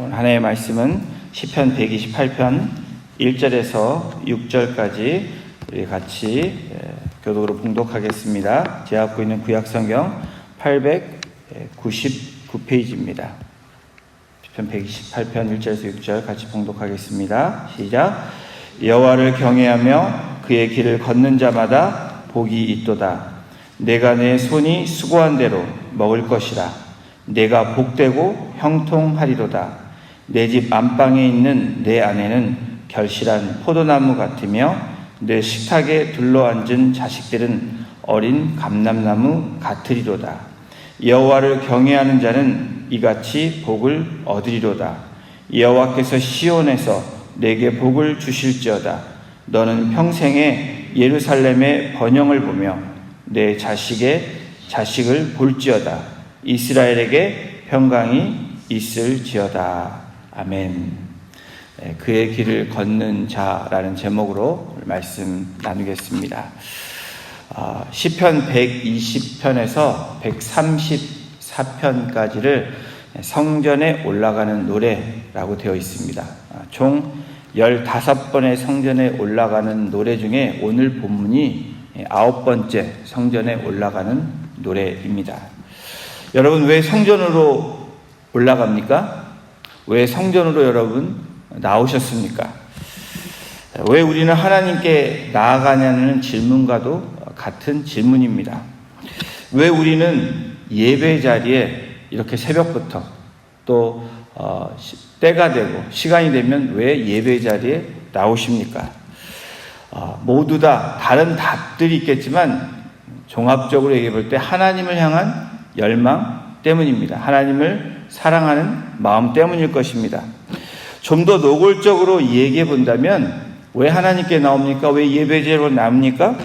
오늘 하나님의 말씀은 시편 128편 1절에서 6절까지 우리 같이 교독으로 봉독하겠습니다. 제가 갖고 있는 구약성경 899페이지입니다. 시편 128편 1절에서 6절 같이 봉독하겠습니다. 시작. 여호와를 경외하며 그의 길을 걷는 자마다 복이 있도다. 내가 내 손이 수고한 대로 먹을 것이라. 내가 복되고 형통하리로다. 내 집 안방에 있는 내 아내는 결실한 포도나무 같으며 내 식탁에 둘러앉은 자식들은 어린 감람나무 같으리로다. 여호와를 경외하는 자는 이같이 복을 얻으리로다. 여호와께서 시온에서 내게 복을 주실지어다. 너는 평생에 예루살렘의 번영을 보며 내 자식의 자식을 볼지어다. 이스라엘에게 평강이 있을지어다. 아멘. 그의 길을 걷는 자라는 제목으로 말씀 나누겠습니다. 시편 120편에서 134편까지를 성전에 올라가는 노래라고 되어 있습니다. 총 15번의 성전에 올라가는 노래 중에 오늘 본문이 9번째 성전에 올라가는 노래입니다. 여러분, 왜 성전으로 올라갑니까? 왜 성전으로 여러분 나오셨습니까? 왜 우리는 하나님께 나아가냐는 질문과도 같은 질문입니다. 왜 우리는 예배 자리에 이렇게 새벽부터 또 때가 되고 시간이 되면 왜 예배 자리에 나오십니까? 모두 다 다른 답들이 있겠지만 종합적으로 얘기해 볼 때 하나님을 향한 열망 때문입니다. 하나님을 사랑하는 마음 때문일 것입니다. 좀 더 노골적으로 얘기해 본다면 왜 하나님께 나옵니까? 왜 예배제로 나옵니까?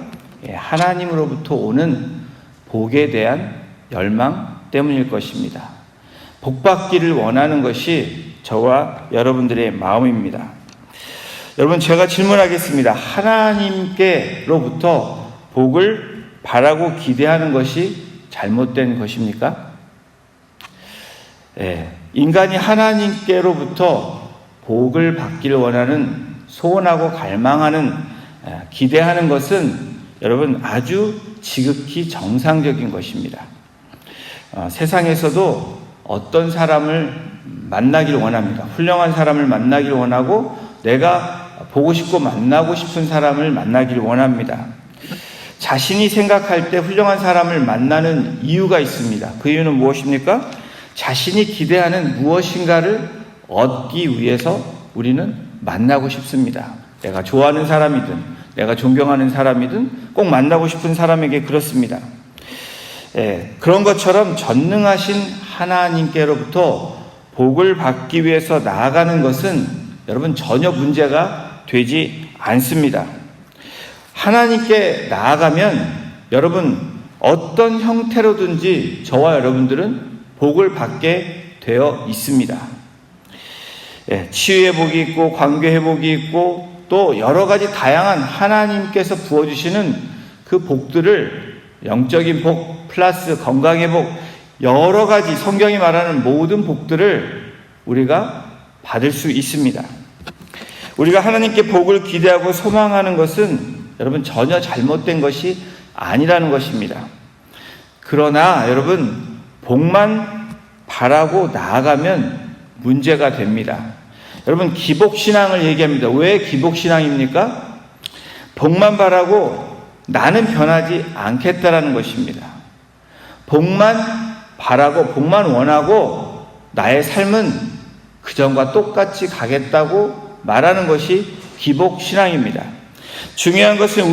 하나님으로부터 오는 복에 대한 열망 때문일 것입니다. 복받기를 원하는 것이 저와 여러분들의 마음입니다. 여러분, 제가 질문하겠습니다. 하나님께로부터 복을 바라고 기대하는 것이 잘못된 것입니까? 인간이 하나님께로부터 복을 받기를 원하는, 소원하고 갈망하는, 기대하는 것은 여러분 아주 지극히 정상적인 것입니다. 세상에서도 어떤 사람을 만나기를 원합니다. 훌륭한 사람을 만나기를 원하고 내가 보고 싶고 만나고 싶은 사람을 만나기를 원합니다. 자신이 생각할 때 훌륭한 사람을 만나는 이유가 있습니다. 그 이유는 무엇입니까? 자신이 기대하는 무엇인가를 얻기 위해서 우리는 만나고 싶습니다. 내가 좋아하는 사람이든 내가 존경하는 사람이든 꼭 만나고 싶은 사람에게 그렇습니다. 그런 것처럼 전능하신 하나님께로부터 복을 받기 위해서 나아가는 것은 여러분 전혀 문제가 되지 않습니다. 하나님께 나아가면 여러분 어떤 형태로든지 저와 여러분들은 복을 받게 되어 있습니다. 치유의 복이 있고 관계의 복이 있고 또 여러 가지 다양한 하나님께서 부어주시는 그 복들을, 영적인 복 플러스 건강의 복, 여러 가지 성경이 말하는 모든 복들을 우리가 받을 수 있습니다. 우리가 하나님께 복을 기대하고 소망하는 것은 여러분 전혀 잘못된 것이 아니라는 것입니다. 그러나 여러분 복만 바라고 나아가면 문제가 됩니다. 여러분 기복신앙을 얘기합니다. 왜 기복신앙입니까? 복만 바라고 나는 변하지 않겠다라는 것입니다. 복만 바라고 복만 원하고 나의 삶은 그전과 똑같이 가겠다고 말하는 것이 기복신앙입니다. 중요한 것은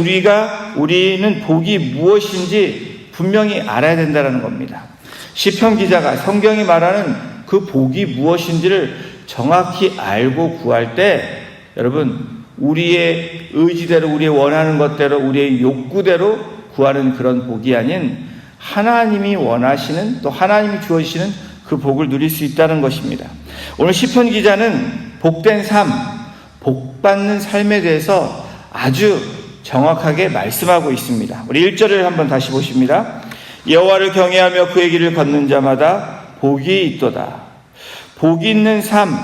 우리는 복이 무엇인지 분명히 알아야 된다는 겁니다. 시편 기자가 성경이 말하는 그 복이 무엇인지를 정확히 알고 구할 때 여러분 우리의 의지대로, 우리의 원하는 것대로, 우리의 욕구대로 구하는 그런 복이 아닌 하나님이 원하시는, 또 하나님이 주어지시는 그 복을 누릴 수 있다는 것입니다. 오늘 시편 기자는 복된 삶, 복받는 삶에 대해서 아주 정확하게 말씀하고 있습니다. 우리 1절을 한번 다시 보십니다. 여호와를 경외하며 그의 길을 걷는 자마다 복이 있도다. 복 있는 삶,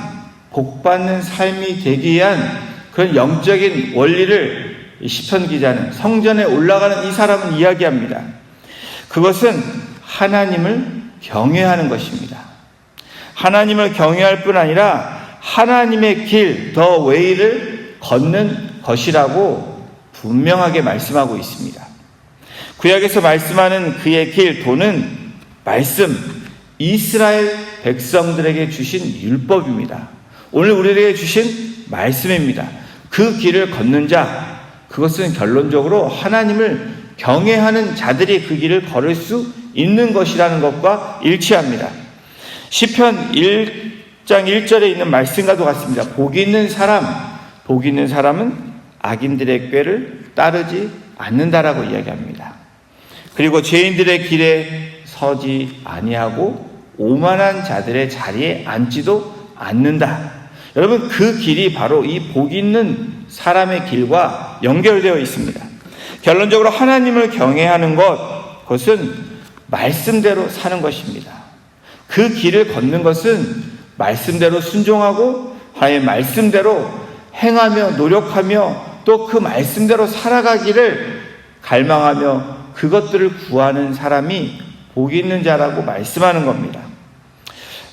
복 받는 삶이 되기 위한 그런 영적인 원리를 시편 기자는, 성전에 올라가는 이 사람은 이야기합니다. 그것은 하나님을 경외하는 것입니다. 하나님을 경외할 뿐 아니라 하나님의 길, 더 웨이를 걷는 것이라고 분명하게 말씀하고 있습니다. 구약에서 말씀하는 그의 길, 도는 말씀, 이스라엘 백성들에게 주신 율법입니다. 오늘 우리에게 주신 말씀입니다. 그 길을 걷는 자, 그것은 결론적으로 하나님을 경외하는 자들이 그 길을 걸을 수 있는 것이라는 것과 일치합니다. 시편 1장 1절에 있는 말씀과도 같습니다. 복 있는 사람은 악인들의 꾀를 따르지 않는다라고 이야기합니다. 그리고 죄인들의 길에 서지 아니하고 오만한 자들의 자리에 앉지도 않는다. 여러분, 그 길이 바로 이 복 있는 사람의 길과 연결되어 있습니다. 결론적으로 하나님을 경외하는 그것은 말씀대로 사는 것입니다. 그 길을 걷는 것은 말씀대로 순종하고 하나님의 말씀대로 행하며 노력하며 또 그 말씀대로 살아가기를 갈망하며 그것들을 구하는 사람이 복 있는 자라고 말씀하는 겁니다.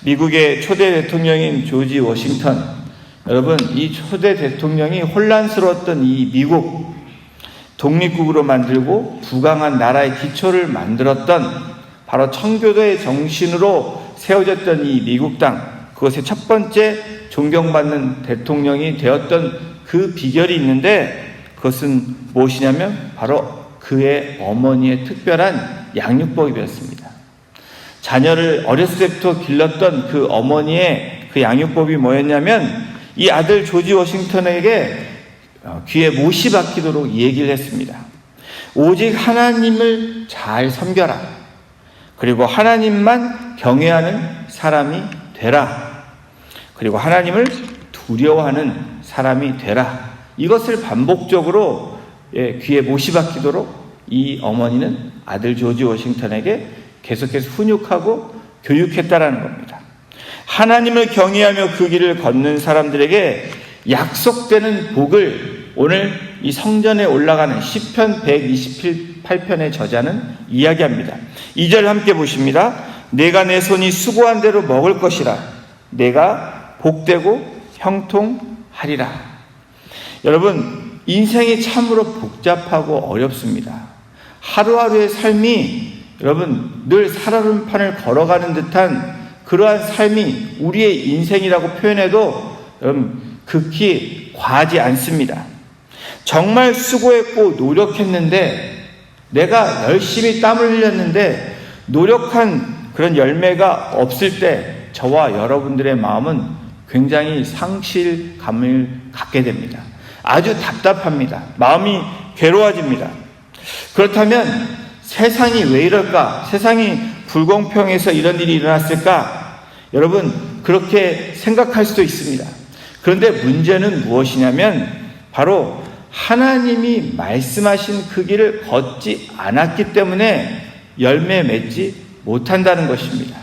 미국의 초대 대통령인 조지 워싱턴, 여러분, 이 초대 대통령이 혼란스러웠던 이 미국, 독립국으로 만들고 부강한 나라의 기초를 만들었던 바로 청교도의 정신으로 세워졌던 이 미국 땅, 그것의 첫 번째 존경받는 대통령이 되었던 그 비결이 있는데, 그것은 무엇이냐면 바로 그의 어머니의 특별한 양육법이었습니다. 자녀를 어렸을 때부터 길렀던 그 어머니의 그 양육법이 뭐였냐면, 이 아들 조지 워싱턴에게 귀에 못이 박히도록 얘기를 했습니다. 오직 하나님을 잘 섬겨라. 그리고 하나님만 경외하는 사람이 되라. 그리고 하나님을 두려워하는 사람이 되라. 이것을 반복적으로 귀에 못이 박히도록 이 어머니는 아들 조지 워싱턴에게 계속해서 훈육하고 교육했다라는 겁니다. 하나님을 경외하며 그 길을 걷는 사람들에게 약속되는 복을 오늘 이 성전에 올라가는 시편 128편의 저자는 이야기합니다. 2절 함께 보십니다. 내가 내 손이 수고한 대로 먹을 것이라. 내가 복되고 형통하리라. 여러분, 인생이 참으로 복잡하고 어렵습니다. 하루하루의 삶이 여러분 늘 살얼음판을 걸어가는 듯한 그러한 삶이 우리의 인생이라고 표현해도 여러분 극히 과하지 않습니다. 정말 수고했고 노력했는데, 내가 열심히 땀을 흘렸는데 노력한 그런 열매가 없을 때 저와 여러분들의 마음은 굉장히 상실감을 갖게 됩니다. 아주 답답합니다. 마음이 괴로워집니다. 그렇다면 세상이 왜 이럴까? 세상이 불공평해서 이런 일이 일어났을까? 여러분, 그렇게 생각할 수도 있습니다. 그런데 문제는 무엇이냐면 바로 하나님이 말씀하신 그 길을 걷지 않았기 때문에 열매 맺지 못한다는 것입니다.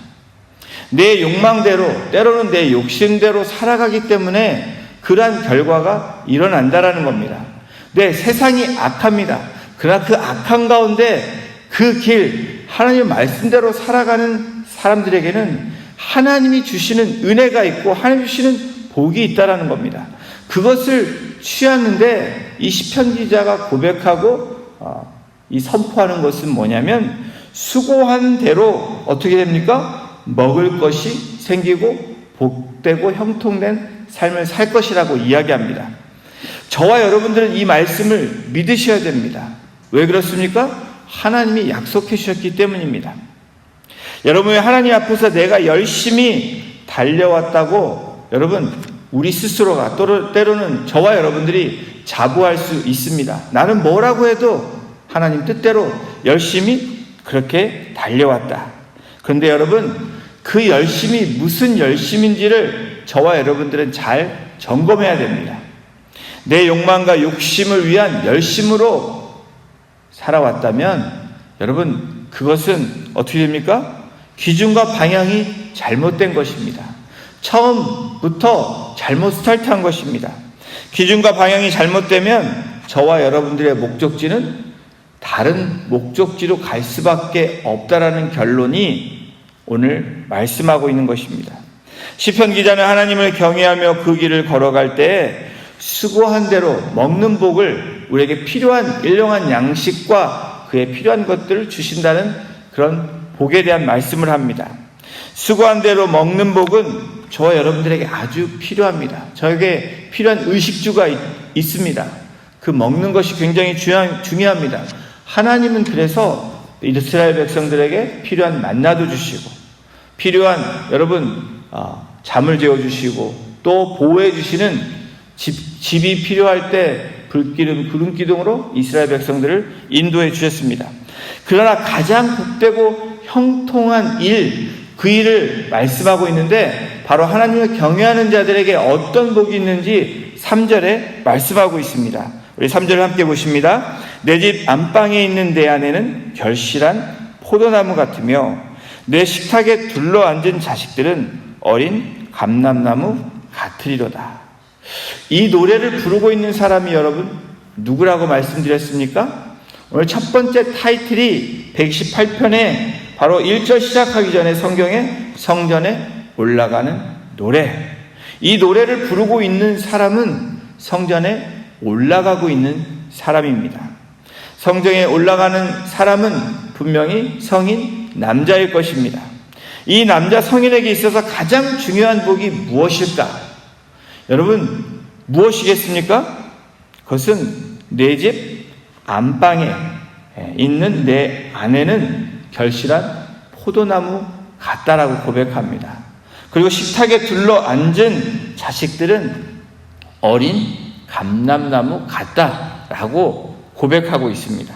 내 욕망대로, 때로는 내 욕심대로 살아가기 때문에 그러한 결과가 일어난다는 겁니다. 네, 세상이 악합니다. 그러나 그 악한 가운데 그 길, 하나님의 말씀대로 살아가는 사람들에게는 하나님이 주시는 은혜가 있고 하나님이 주시는 복이 있다는 겁니다. 그것을 취하는데 이 시편 기자가 고백하고 이 선포하는 것은 뭐냐면, 수고한 대로 어떻게 됩니까? 먹을 것이 생기고 복되고 형통된 삶을 살 것이라고 이야기합니다. 저와 여러분들은 이 말씀을 믿으셔야 됩니다. 왜 그렇습니까? 하나님이 약속해 주셨기 때문입니다. 여러분, 하나님 앞에서 내가 열심히 달려왔다고 여러분 우리 스스로가 때로는 저와 여러분들이 자부할 수 있습니다. 나는 뭐라고 해도 하나님 뜻대로 열심히 그렇게 달려왔다. 그런데 여러분, 그 열심이 무슨 열심인지를 저와 여러분들은 잘 점검해야 됩니다. 내 욕망과 욕심을 위한 열심으로 살아왔다면 여러분, 그것은 어떻게 됩니까? 기준과 방향이 잘못된 것입니다. 처음부터 잘못 스타트한 것입니다. 기준과 방향이 잘못되면 저와 여러분들의 목적지는 다른 목적지로 갈 수밖에 없다라는 결론이 오늘 말씀하고 있는 것입니다. 시편 기자는 하나님을 경외하며 그 길을 걸어갈 때에 수고한 대로 먹는 복을 우리에게 필요한 일용한 양식과 그에 필요한 것들을 주신다는 그런 복에 대한 말씀을 합니다. 수고한 대로 먹는 복은 저와 여러분들에게 아주 필요합니다. 저에게 필요한 의식주가 있습니다. 그 먹는 것이 굉장히 중요합니다. 하나님은 그래서 이스라엘 백성들에게 필요한 만나도 주시고 필요한 잠을 재워주시고 또 보호해주시는 집이 필요할 때 불기름, 구름기둥으로 이스라엘 백성들을 인도해 주셨습니다. 그러나 가장 복되고 형통한 일, 그 일을 말씀하고 있는데 바로 하나님을 경외하는 자들에게 어떤 복이 있는지 3절에 말씀하고 있습니다. 우리 3절을 함께 보십니다. 내 집 안방에 있는 내 아내는 결실한 포도나무 같으며 내 식탁에 둘러앉은 자식들은 어린 감람나무 같으리로다. 이 노래를 부르고 있는 사람이 여러분 누구라고 말씀드렸습니까? 오늘 첫 번째 타이틀이 118편에 바로 1절 시작하기 전에 성전에 올라가는 노래. 이 노래를 부르고 있는 사람은 성전에 올라가고 있는 사람입니다. 성전에 올라가는 사람은 분명히 성인 남자일 것입니다. 이 남자 성인에게 있어서 가장 중요한 복이 무엇일까? 여러분, 무엇이겠습니까? 그것은 내 집 안방에 있는 내 아내는 결실한 포도나무 같다라고 고백합니다. 그리고 식탁에 둘러 앉은 자식들은 어린 감람나무 같다라고 고백하고 있습니다.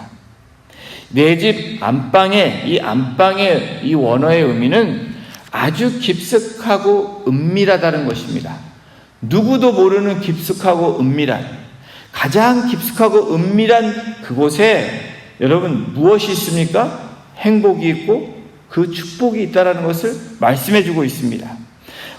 내 집 안방에, 이 안방의 이 원어의 의미는 아주 깊숙하고 은밀하다는 것입니다. 누구도 모르는 깊숙하고 은밀한, 가장 깊숙하고 은밀한 그곳에 여러분 무엇이 있습니까? 행복이 있고 그 축복이 있다는 것을 말씀해 주고 있습니다.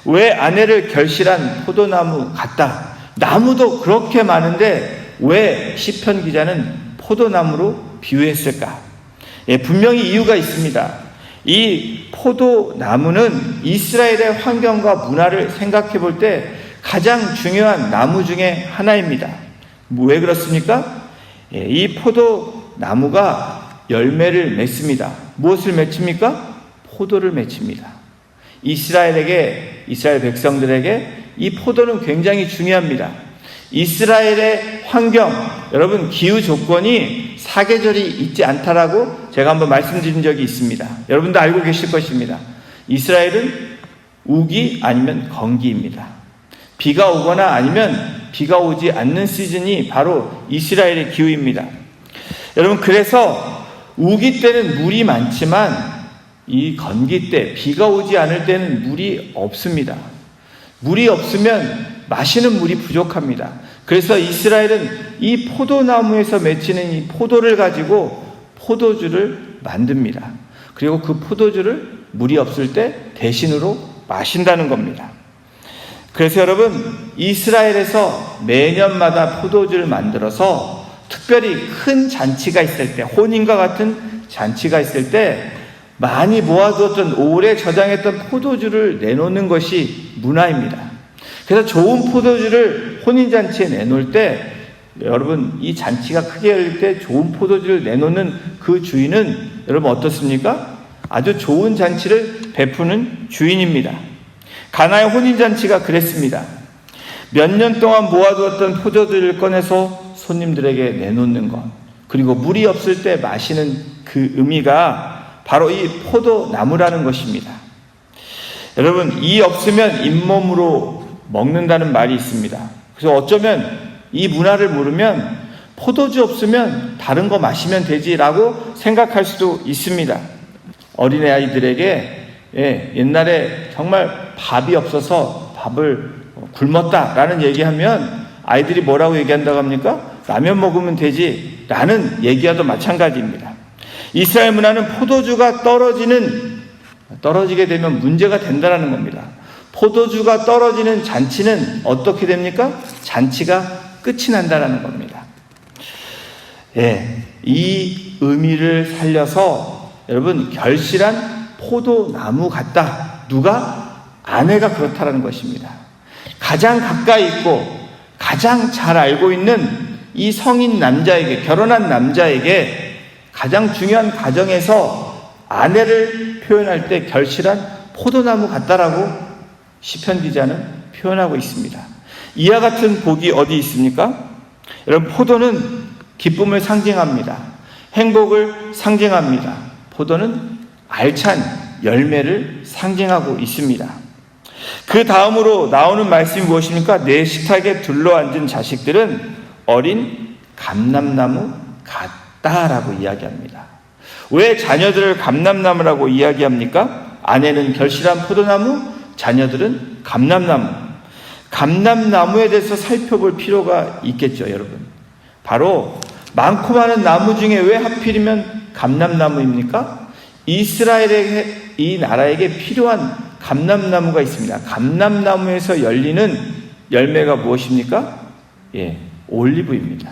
왜 아내를 결실한 포도나무 같다? 나무도 그렇게 많은데 왜 시편 기자는 포도나무로 비유했을까? 분명히 이유가 있습니다. 이 포도나무는 이스라엘의 환경과 문화를 생각해 볼 때 가장 중요한 나무 중에 하나입니다. 왜 그렇습니까? 이 포도나무가 열매를 맺습니다. 무엇을 맺힙니까? 포도를 맺힙니다. 이스라엘 백성들에게 이 포도는 굉장히 중요합니다. 이스라엘의 환경, 여러분 기후 조건이 사계절이 있지 않다라고 제가 한번 말씀드린 적이 있습니다. 여러분도 알고 계실 것입니다. 이스라엘은 우기 아니면 건기입니다. 비가 오거나 아니면 비가 오지 않는 시즌이 바로 이스라엘의 기후입니다. 여러분 그래서 우기 때는 물이 많지만 이 건기 때 비가 오지 않을 때는 물이 없습니다. 물이 없으면 마시는 물이 부족합니다. 그래서 이스라엘은 이 포도나무에서 맺히는 이 포도를 가지고 포도주를 만듭니다. 그리고 그 포도주를 물이 없을 때 대신으로 마신다는 겁니다. 그래서 여러분 이스라엘에서 매년마다 포도주를 만들어서 특별히 큰 잔치가 있을 때, 혼인과 같은 잔치가 있을 때 많이 모아두었던 오래 저장했던 포도주를 내놓는 것이 문화입니다. 그래서 좋은 포도주를 혼인잔치에 내놓을 때 여러분 이 잔치가 크게 열릴 때 좋은 포도주를 내놓는 그 주인은 여러분 어떻습니까? 아주 좋은 잔치를 베푸는 주인입니다. 가나의 혼인잔치가 그랬습니다. 몇 년 동안 모아두었던 포도주를 꺼내서 손님들에게 내놓는 것, 그리고 물이 없을 때 마시는 그 의미가 바로 이 포도나무라는 것입니다. 여러분 이 없으면 잇몸으로 먹는다는 말이 있습니다. 그래서 어쩌면 이 문화를 모르면 포도주 없으면 다른 거 마시면 되지라고 생각할 수도 있습니다. 어린애 아이들에게 옛날에 정말 밥이 없어서 밥을 굶었다라는 얘기하면 아이들이 뭐라고 얘기한다고 합니까? 라면 먹으면 되지 라는 얘기와도 마찬가지입니다. 이스라엘 문화는 포도주가 떨어지게 되면 문제가 된다는 겁니다. 포도주가 떨어지는 잔치는 어떻게 됩니까? 잔치가 끝이 난다라는 겁니다. 예, 이 의미를 살려서 여러분 결실한 포도나무 같다. 누가? 아내가 그렇다라는 것입니다. 가장 가까이 있고 가장 잘 알고 있는 이 성인 남자에게, 결혼한 남자에게 가장 중요한 가정에서 아내를 표현할 때 결실한 포도나무 같다라고 시편 기자는 표현하고 있습니다. 이와 같은 복이 어디 있습니까? 여러분, 포도는 기쁨을 상징합니다. 행복을 상징합니다. 포도는 알찬 열매를 상징하고 있습니다. 그 다음으로 나오는 말씀이 무엇입니까? 내 식탁에 둘러앉은 자식들은 어린 감람나무 같다라고 이야기합니다. 왜 자녀들을 감람나무라고 이야기합니까? 아내는 결실한 포도나무, 자녀들은 감람나무. 감람나무에 대해서 살펴볼 필요가 있겠죠, 여러분. 바로 많고 많은 나무 중에 왜 하필이면 감람나무입니까? 이스라엘에게, 이 나라에게 필요한 감람나무가 있습니다. 감람나무에서 열리는 열매가 무엇입니까? 예, 올리브입니다.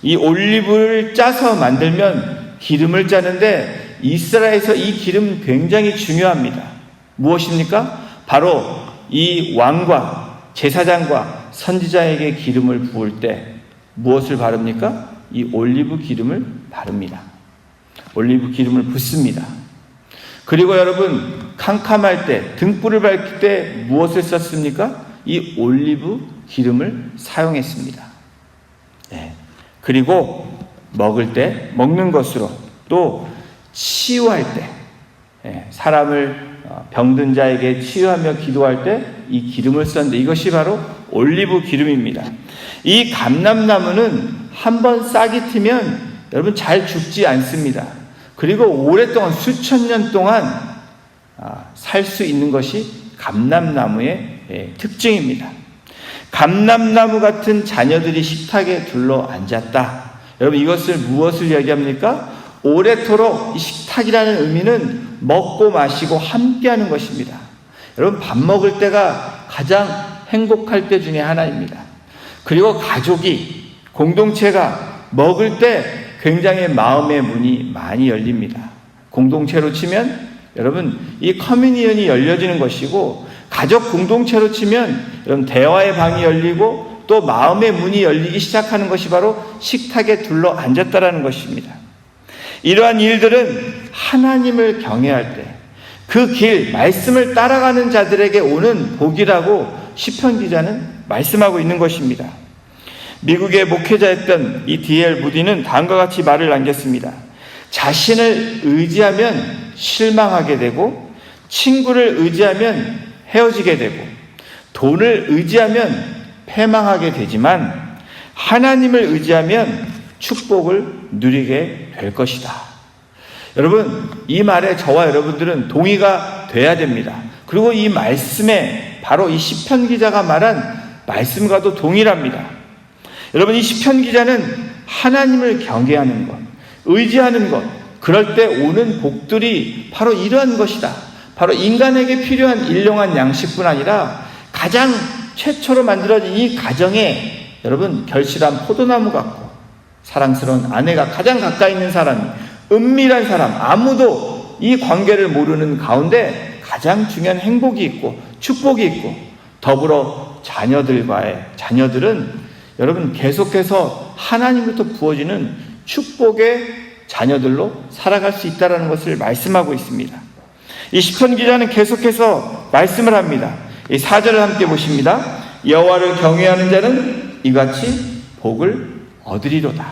이 올리브를 짜서 만들면 기름을 짜는데 이스라엘에서 이 기름 굉장히 중요합니다. 무엇입니까? 바로 이 왕과 제사장과 선지자에게 기름을 부을 때 무엇을 바릅니까? 이 올리브 기름을 바릅니다. 올리브 기름을 붓습니다. 그리고 여러분, 캄캄할 때, 등불을 밝힐 때 무엇을 썼습니까? 이 올리브 기름을 사용했습니다. 네. 그리고 먹을 때, 먹는 것으로, 또 치유할 때, 사람을 병든 자에게 치유하며 기도할 때 이 기름을 썼는데 이것이 바로 올리브 기름입니다. 이 감람나무는 한번 싹이 트면 여러분 잘 죽지 않습니다. 그리고 오랫동안 수천 년 동안 살 수 있는 것이 감람나무의 특징입니다. 감람나무 같은 자녀들이 식탁에 둘러 앉았다. 여러분, 이것을 무엇을 이야기합니까? 오래도록 이 식탁이라는 의미는 먹고 마시고 함께하는 것입니다. 여러분, 밥 먹을 때가 가장 행복할 때 중에 하나입니다. 그리고 가족이, 공동체가 먹을 때 굉장히 마음의 문이 많이 열립니다. 공동체로 치면 여러분 이 커뮤니언이 열려지는 것이고, 가족 공동체로 치면 여러분 대화의 방이 열리고 또 마음의 문이 열리기 시작하는 것이 바로 식탁에 둘러 앉았다라는 것입니다. 이러한 일들은 하나님을 경외할 때 그 길, 말씀을 따라가는 자들에게 오는 복이라고 시편 기자는 말씀하고 있는 것입니다. 미국의 목회자였던 이 D.L. 무디는 다음과 같이 말을 남겼습니다. 자신을 의지하면 실망하게 되고, 친구를 의지하면 헤어지게 되고, 돈을 의지하면 패망하게 되지만 하나님을 의지하면 축복을 누리게 될 것이다. 여러분, 이 말에 저와 여러분들은 동의가 돼야 됩니다. 그리고 이 말씀에 바로 이 시편 기자가 말한 말씀과도 동일합니다. 여러분, 이 시편 기자는 하나님을 경외하는 것, 의지하는 것, 그럴 때 오는 복들이 바로 이러한 것이다. 바로 인간에게 필요한 일용한 양식뿐 아니라 가장 최초로 만들어진 이 가정에 여러분 결실한 포도나무 같고, 사랑스러운 아내가 가장 가까이 있는 사람, 은밀한 사람, 아무도 이 관계를 모르는 가운데 가장 중요한 행복이 있고 축복이 있고, 더불어 자녀들은 여러분 계속해서 하나님부터 부어지는 축복의 자녀들로 살아갈 수 있다는 것을 말씀하고 있습니다. 이 시편 기자는 계속해서 말씀을 합니다. 이 4절을 함께 보십니다. 여호와를 경외하는 자는 이같이 복을 얻으리로다.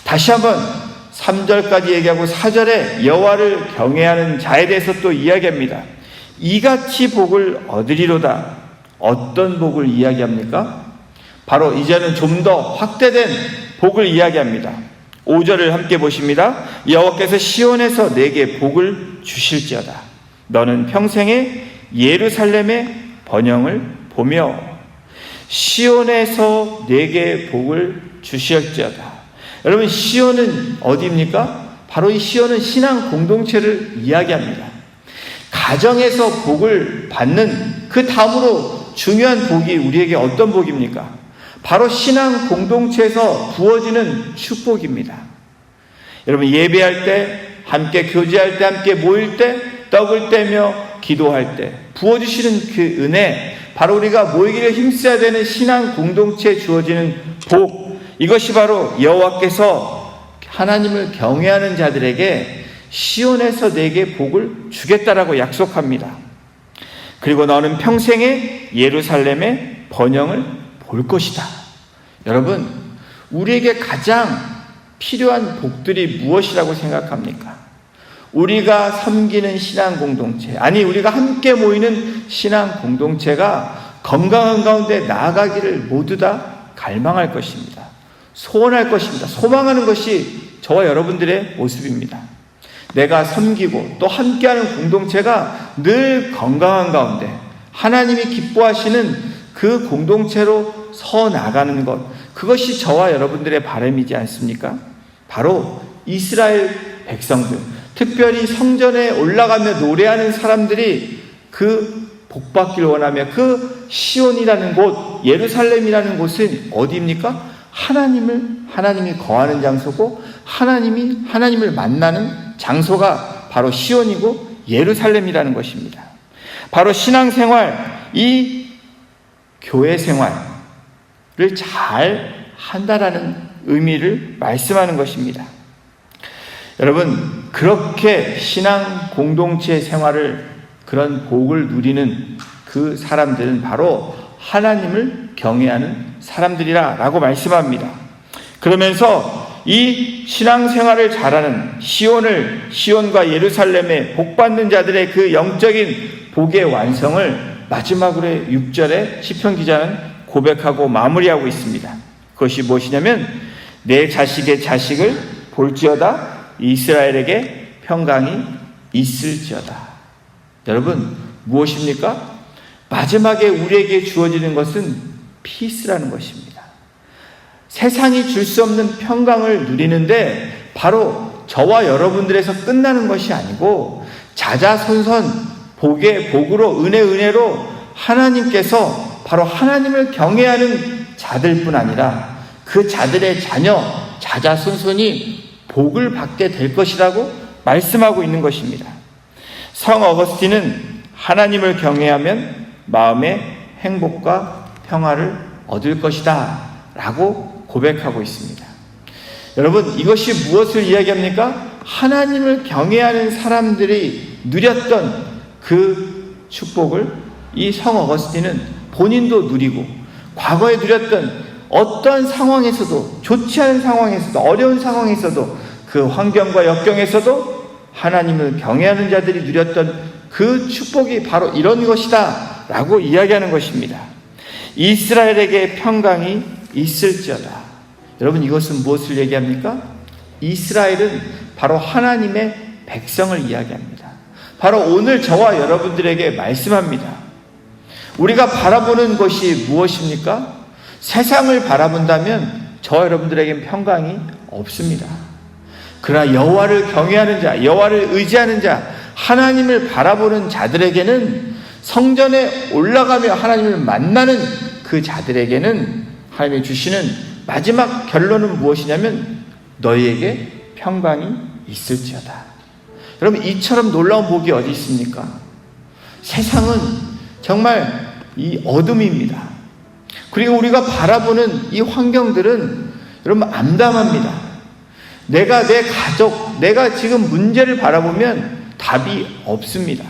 다시 한번 3절까지 얘기하고 4절에 여호와를 경외하는 자에 대해서 또 이야기합니다. 이같이 복을 얻으리로다. 어떤 복을 이야기합니까? 바로 이제는 좀 더 확대된 복을 이야기합니다. 5절을 함께 보십니다. 여호와께서 시온에서 내게 복을 주실지어다. 너는 평생에 예루살렘의 번영을 보며 시온에서 내게 복을 주실지어다. 여러분, 시온은 어디입니까? 바로 이 시온은 신앙 공동체를 이야기합니다. 가정에서 복을 받는 그 다음으로 중요한 복이 우리에게 어떤 복입니까? 바로 신앙 공동체에서 부어지는 축복입니다. 여러분, 예배할 때, 함께 교제할 때, 함께 모일 때, 떡을 떼며 기도할 때 부어주시는 그 은혜, 바로 우리가 모이기를 힘써야 되는 신앙 공동체에 주어지는 복, 이것이 바로 여호와께서 하나님을 경외하는 자들에게 시온에서 내게 복을 주겠다라고 약속합니다. 그리고 너는 평생에 예루살렘의 번영을 볼 것이다. 여러분, 우리에게 가장 필요한 복들이 무엇이라고 생각합니까? 우리가 섬기는 신앙 공동체, 아니 우리가 함께 모이는 신앙 공동체가 건강한 가운데 나아가기를 모두 다 갈망할 것입니다. 소원할 것입니다. 소망하는 것이 저와 여러분들의 모습입니다. 내가 섬기고 또 함께하는 공동체가 늘 건강한 가운데 하나님이 기뻐하시는 그 공동체로 서 나가는 것, 그것이 저와 여러분들의 바람이지 않습니까? 바로 이스라엘 백성들, 특별히 성전에 올라가며 노래하는 사람들이 그 복받기를 원하며 그 시온이라는 곳, 예루살렘이라는 곳은 어디입니까? 하나님이 거하는 장소고 하나님을 만나는 장소가 바로 시온이고 예루살렘이라는 것입니다. 바로 신앙생활, 이 교회 생활을 잘 한다라는 의미를 말씀하는 것입니다. 여러분, 그렇게 신앙 공동체 생활을, 그런 복을 누리는 그 사람들은 바로 하나님을 경외하는 사람들이라고 말씀합니다. 그러면서 이 신앙생활을 잘하는 시온과 예루살렘의 복받는 자들의 그 영적인 복의 완성을 마지막으로 6절에 시편 기자는 고백하고 마무리하고 있습니다. 그것이 무엇이냐면, 내 자식의 자식을 볼지어다 이스라엘에게 평강이 있을지어다. 여러분, 무엇입니까? 마지막에 우리에게 주어지는 것은 피스라는 것입니다. 세상이 줄 수 없는 평강을 누리는데 바로 저와 여러분들에서 끝나는 것이 아니고 자자손손 복의 복으로, 은혜로 하나님께서 바로 하나님을 경외하는 자들뿐 아니라 그 자들의 자녀, 자자손손이 복을 받게 될 것이라고 말씀하고 있는 것입니다. 성 어거스틴은 하나님을 경외하면 마음의 행복과 평화를 얻을 것이다 라고 고백하고 있습니다. 여러분, 이것이 무엇을 이야기합니까? 하나님을 경외하는 사람들이 누렸던 그 축복을 이 성 어거스틴은 본인도 누리고, 과거에 누렸던 어떤 상황에서도, 좋지 않은 상황에서도, 어려운 상황에서도, 그 환경과 역경에서도 하나님을 경외하는 자들이 누렸던 그 축복이 바로 이런 것이다 라고 이야기하는 것입니다. 이스라엘에게 평강이 있을지어다. 여러분, 이것은 무엇을 얘기합니까? 이스라엘은 바로 하나님의 백성을 이야기합니다. 바로 오늘 저와 여러분들에게 말씀합니다. 우리가 바라보는 것이 무엇입니까? 세상을 바라본다면 저와 여러분들에겐 평강이 없습니다. 그러나 여호와를 경외하는 자, 여호와를 의지하는 자, 하나님을 바라보는 자들에게는, 성전에 올라가며 하나님을 만나는 그 자들에게는 하나님이 주시는 마지막 결론은 무엇이냐면, 너희에게 평강이 있을지어다. 여러분, 이처럼 놀라운 복이 어디 있습니까? 세상은 정말 이 어둠입니다. 그리고 우리가 바라보는 이 환경들은 여러분 암담합니다. 내가, 내 가족, 내가 지금 문제를 바라보면 답이 없습니다.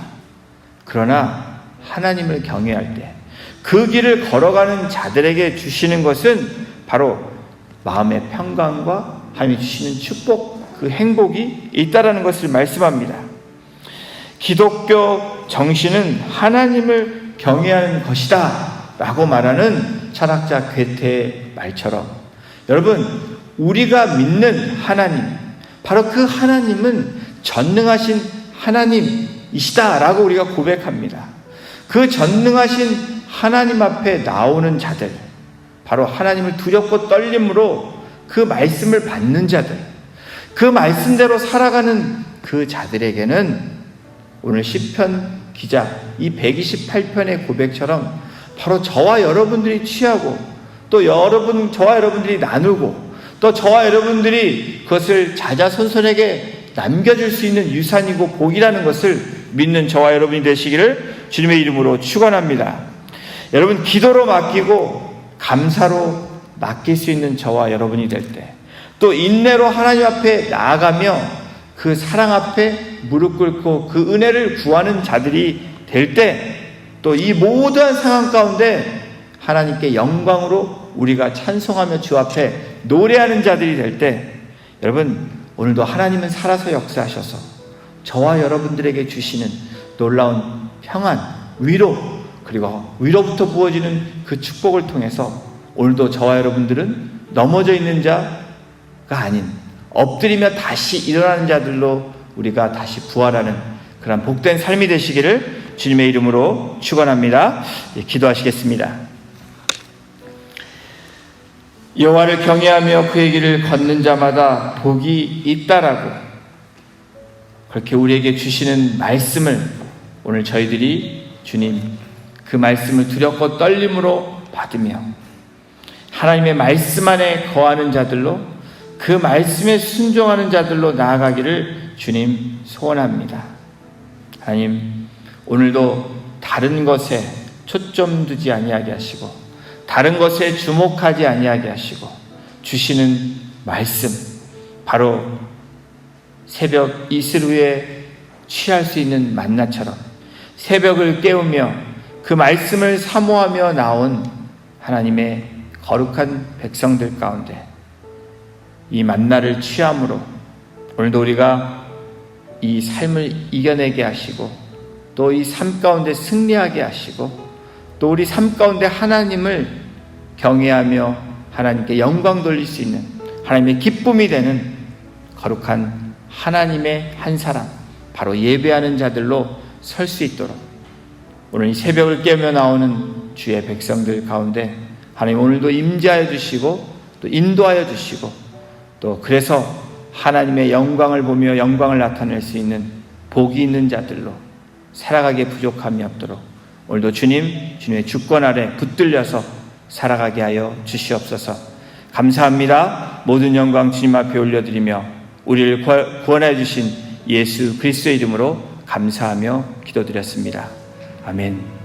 그러나 하나님을 경외할 때 그 길을 걸어가는 자들에게 주시는 것은 바로 마음의 평강과 하나님이 주시는 축복, 그 행복이 있다라는 것을 말씀합니다. 기독교 정신은 하나님을 경외하는 것이다 라고 말하는 철학자 괴테의 말처럼, 여러분, 우리가 믿는 하나님, 바로 그 하나님은 전능하신 하나님이시다 라고 우리가 고백합니다. 그 전능하신 하나님 앞에 나오는 자들, 바로 하나님을 두렵고 떨림으로 그 말씀을 받는 자들, 그 말씀대로 살아가는 그 자들에게는 오늘 시편 기자 이 128편의 고백처럼 바로 저와 여러분들이 취하고 또 저와 여러분들이 나누고 또 저와 여러분들이 그것을 자자손손에게 남겨줄 수 있는 유산이고 복이라는 것을 믿는 저와 여러분이 되시기를 주님의 이름으로 축원합니다. 여러분, 기도로 맡기고 감사로 맡길 수 있는 저와 여러분이 될 때, 또 인내로 하나님 앞에 나아가며 그 사랑 앞에 무릎 꿇고 그 은혜를 구하는 자들이 될 때, 또 이 모든 상황 가운데 하나님께 영광으로 우리가 찬송하며 주 앞에 노래하는 자들이 될 때, 여러분, 오늘도 하나님은 살아서 역사하셔서 저와 여러분들에게 주시는 놀라운 평안, 위로, 그리고 위로부터 부어지는 그 축복을 통해서 오늘도 저와 여러분들은 넘어져 있는 자가 아닌 엎드리며 다시 일어나는 자들로 우리가 다시 부활하는 그런 복된 삶이 되시기를 주님의 이름으로 축원합니다. 기도하시겠습니다. 여호와를 경외하며 그의 길을 걷는 자마다 복이 있다라고 그렇게 우리에게 주시는 말씀을 오늘 저희들이 주님 그 말씀을 두렵고 떨림으로 받으며 하나님의 말씀 안에 거하는 자들로 그 말씀에 순종하는 자들로 나아가기를 주님 소원합니다. 하나님, 오늘도 다른 것에 초점 두지 아니하게 하시고 다른 것에 주목하지 아니하게 하시고 주시는 말씀, 바로 새벽 이슬 위에 취할 수 있는 만나처럼 새벽을 깨우며 그 말씀을 사모하며 나온 하나님의 거룩한 백성들 가운데 이 만나를 취함으로 오늘도 우리가 이 삶을 이겨내게 하시고 또 이 삶 가운데 승리하게 하시고 또 우리 삶 가운데 하나님을 경외하며 하나님께 영광 돌릴 수 있는 하나님의 기쁨이 되는 거룩한 하나님의 한 사람, 바로 예배하는 자들로 설 수 있도록 오늘 이 새벽을 깨며 나오는 주의 백성들 가운데 하나님 오늘도 임재하여 주시고 또 인도하여 주시고 또 그래서 하나님의 영광을 보며 영광을 나타낼 수 있는 복이 있는 자들로 살아가기에 부족함이 없도록 오늘도 주님의 주권 아래 붙들려서 살아가게 하여 주시옵소서. 감사합니다. 모든 영광 주님 앞에 올려드리며 우리를 구원하여 주신 예수 그리스도의 이름으로 감사하며 기도드렸습니다. 아멘.